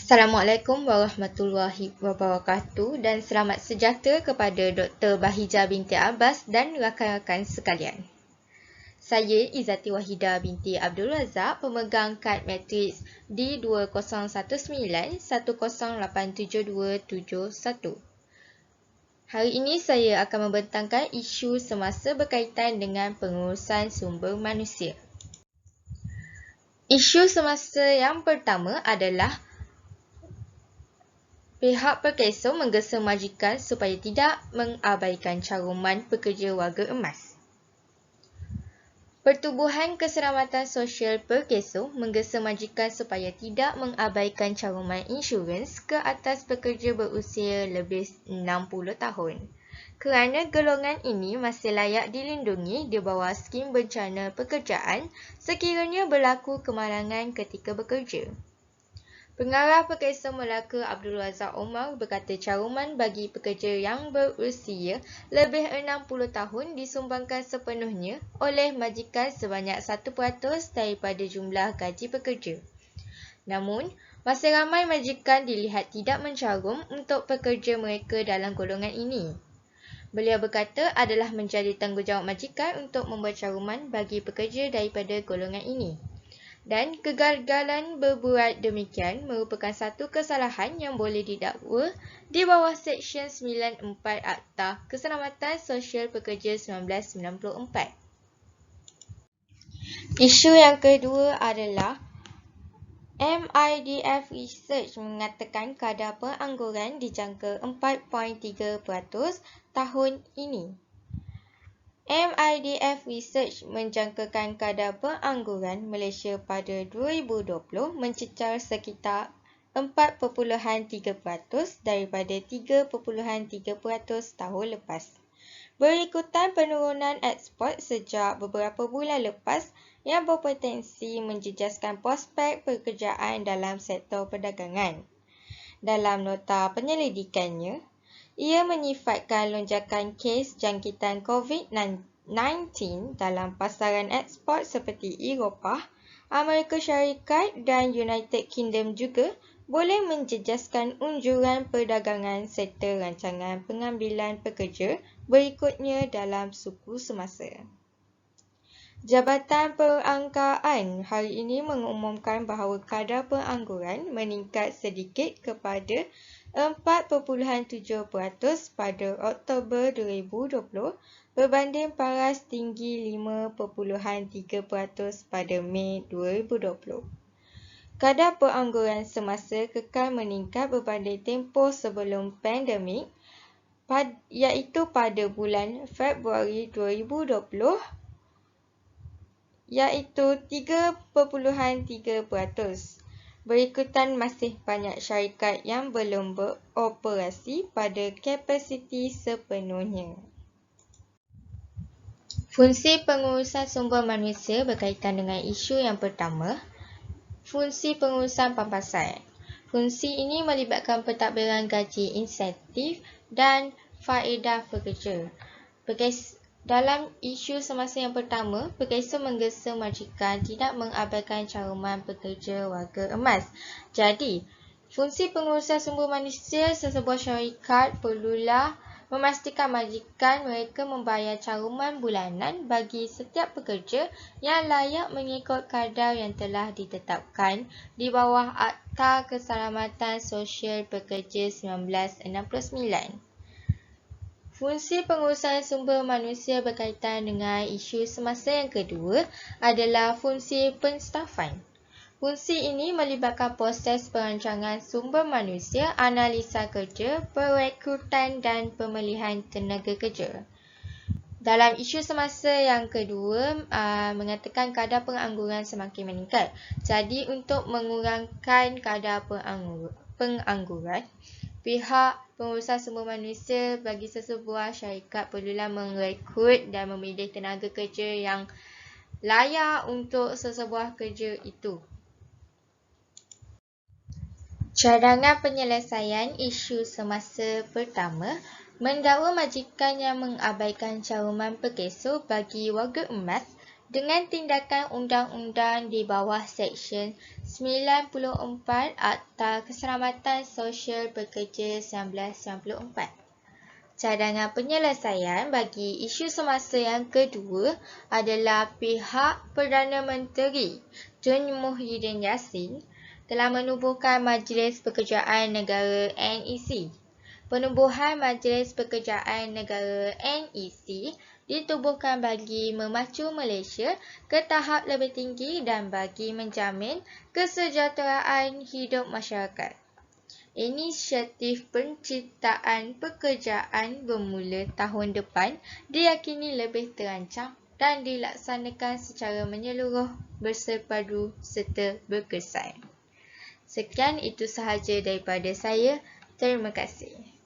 Assalamualaikum warahmatullahi wabarakatuh dan selamat sejahtera kepada Dr. Bahijah binti Abbas dan rakan-rakan sekalian. Saya Izzati Wahidah binti Abdul Razak, pemegang kad matriks D20191087271. Hari ini saya akan membentangkan isu semasa berkaitan dengan pengurusan sumber manusia. Isu semasa yang pertama adalah pihak perkeso menggesa majikan supaya tidak mengabaikan caruman pekerja warga emas. Pertubuhan Keselamatan Sosial Perkeso menggesa majikan supaya tidak mengabaikan caruman insurans ke atas pekerja berusia lebih 60 tahun. Kerana golongan ini masih layak dilindungi di bawah skim bencana pekerjaan sekiranya berlaku kemalangan ketika bekerja. Pengarah Perkeso Melaka Abdul Razak Omar berkata caruman bagi pekerja yang berusia lebih 60 tahun disumbangkan sepenuhnya oleh majikan sebanyak 1% daripada jumlah gaji pekerja. Namun, masih ramai majikan dilihat tidak mencarum untuk pekerja mereka dalam golongan ini. Beliau berkata adalah menjadi tanggungjawab majikan untuk membuat caruman bagi pekerja daripada golongan ini. Dan kegagalan berbuat demikian merupakan satu kesalahan yang boleh didakwa di bawah Seksyen 94 Akta Keselamatan Sosial Pekerja 1994. Isu yang kedua adalah MIDF Research mengatakan kadar pengangguran dijangka 4.3% tahun ini. MIDF Research menjangkakan kadar pengangguran Malaysia pada 2020 mencecar sekitar 4.3% daripada 3.3% tahun lepas. Berikutan penurunan ekspor sejak beberapa bulan lepas yang berpotensi menjejaskan prospek pekerjaan dalam sektor perdagangan. Dalam nota penyelidikannya, ia menyifatkan lonjakan kes jangkitan COVID-19 dalam pasaran ekspor seperti Eropah, Amerika Syarikat dan United Kingdom juga boleh menjejaskan unjuran perdagangan serta rancangan pengambilan pekerja berikutnya dalam suku semasa. Jabatan Perangkaan hari ini mengumumkan bahawa kadar pengangguran meningkat sedikit kepada 4.7% pada Oktober 2020 berbanding paras tinggi 5.3% pada Mei 2020. Kadar pengangguran semasa kekal meningkat berbanding tempoh sebelum pandemik iaitu pada bulan Februari 2020 iaitu 3.3%. Berikutan masih banyak syarikat yang belum beroperasi pada kapasiti sepenuhnya. Fungsi pengurusan sumber manusia berkaitan dengan isu yang pertama, fungsi pengurusan pampasan. Fungsi ini melibatkan pentadbiran gaji insentif dan faedah pekerja. Dalam isu semasa yang pertama, Perkeso menggesa majikan tidak mengabaikan caruman pekerja warga emas. Jadi, fungsi pengurusan sumber manusia sesebuah syarikat perlulah memastikan majikan mereka membayar caruman bulanan bagi setiap pekerja yang layak mengikut kadar yang telah ditetapkan di bawah Akta Keselamatan Sosial Pekerja 1969. Fungsi pengurusan sumber manusia berkaitan dengan isu semasa yang kedua adalah fungsi penstafan. Fungsi ini melibatkan proses perancangan sumber manusia, analisa kerja, perekrutan dan pemilihan tenaga kerja. Dalam isu semasa yang kedua, mengatakan kadar pengangguran semakin meningkat. Jadi, untuk mengurangkan kadar pengangguran, pihak pengurusan sumber manusia bagi sesebuah syarikat perlulah merekrut dan memilih tenaga kerja yang layak untuk sesebuah kerja itu. Cadangan penyelesaian isu semasa pertama mendakwa majikan yang mengabaikan caruman Perkeso bagi warga emas dengan tindakan undang-undang di bawah Seksyen 94 Akta Keselamatan Sosial Pekerja 1994. Cadangan penyelesaian bagi isu semasa yang kedua adalah pihak Perdana Menteri Tun Muhyiddin Yassin telah menubuhkan Majlis Pekerjaan Negara NEC. Penubuhan Majlis Pekerjaan Negara NEC ditubuhkan bagi memacu Malaysia ke tahap lebih tinggi dan bagi menjamin kesejahteraan hidup masyarakat. Inisiatif penciptaan pekerjaan bermula tahun depan diyakini lebih terancang dan dilaksanakan secara menyeluruh, bersepadu serta berkesan. Sekian itu sahaja daripada saya. Terima kasih.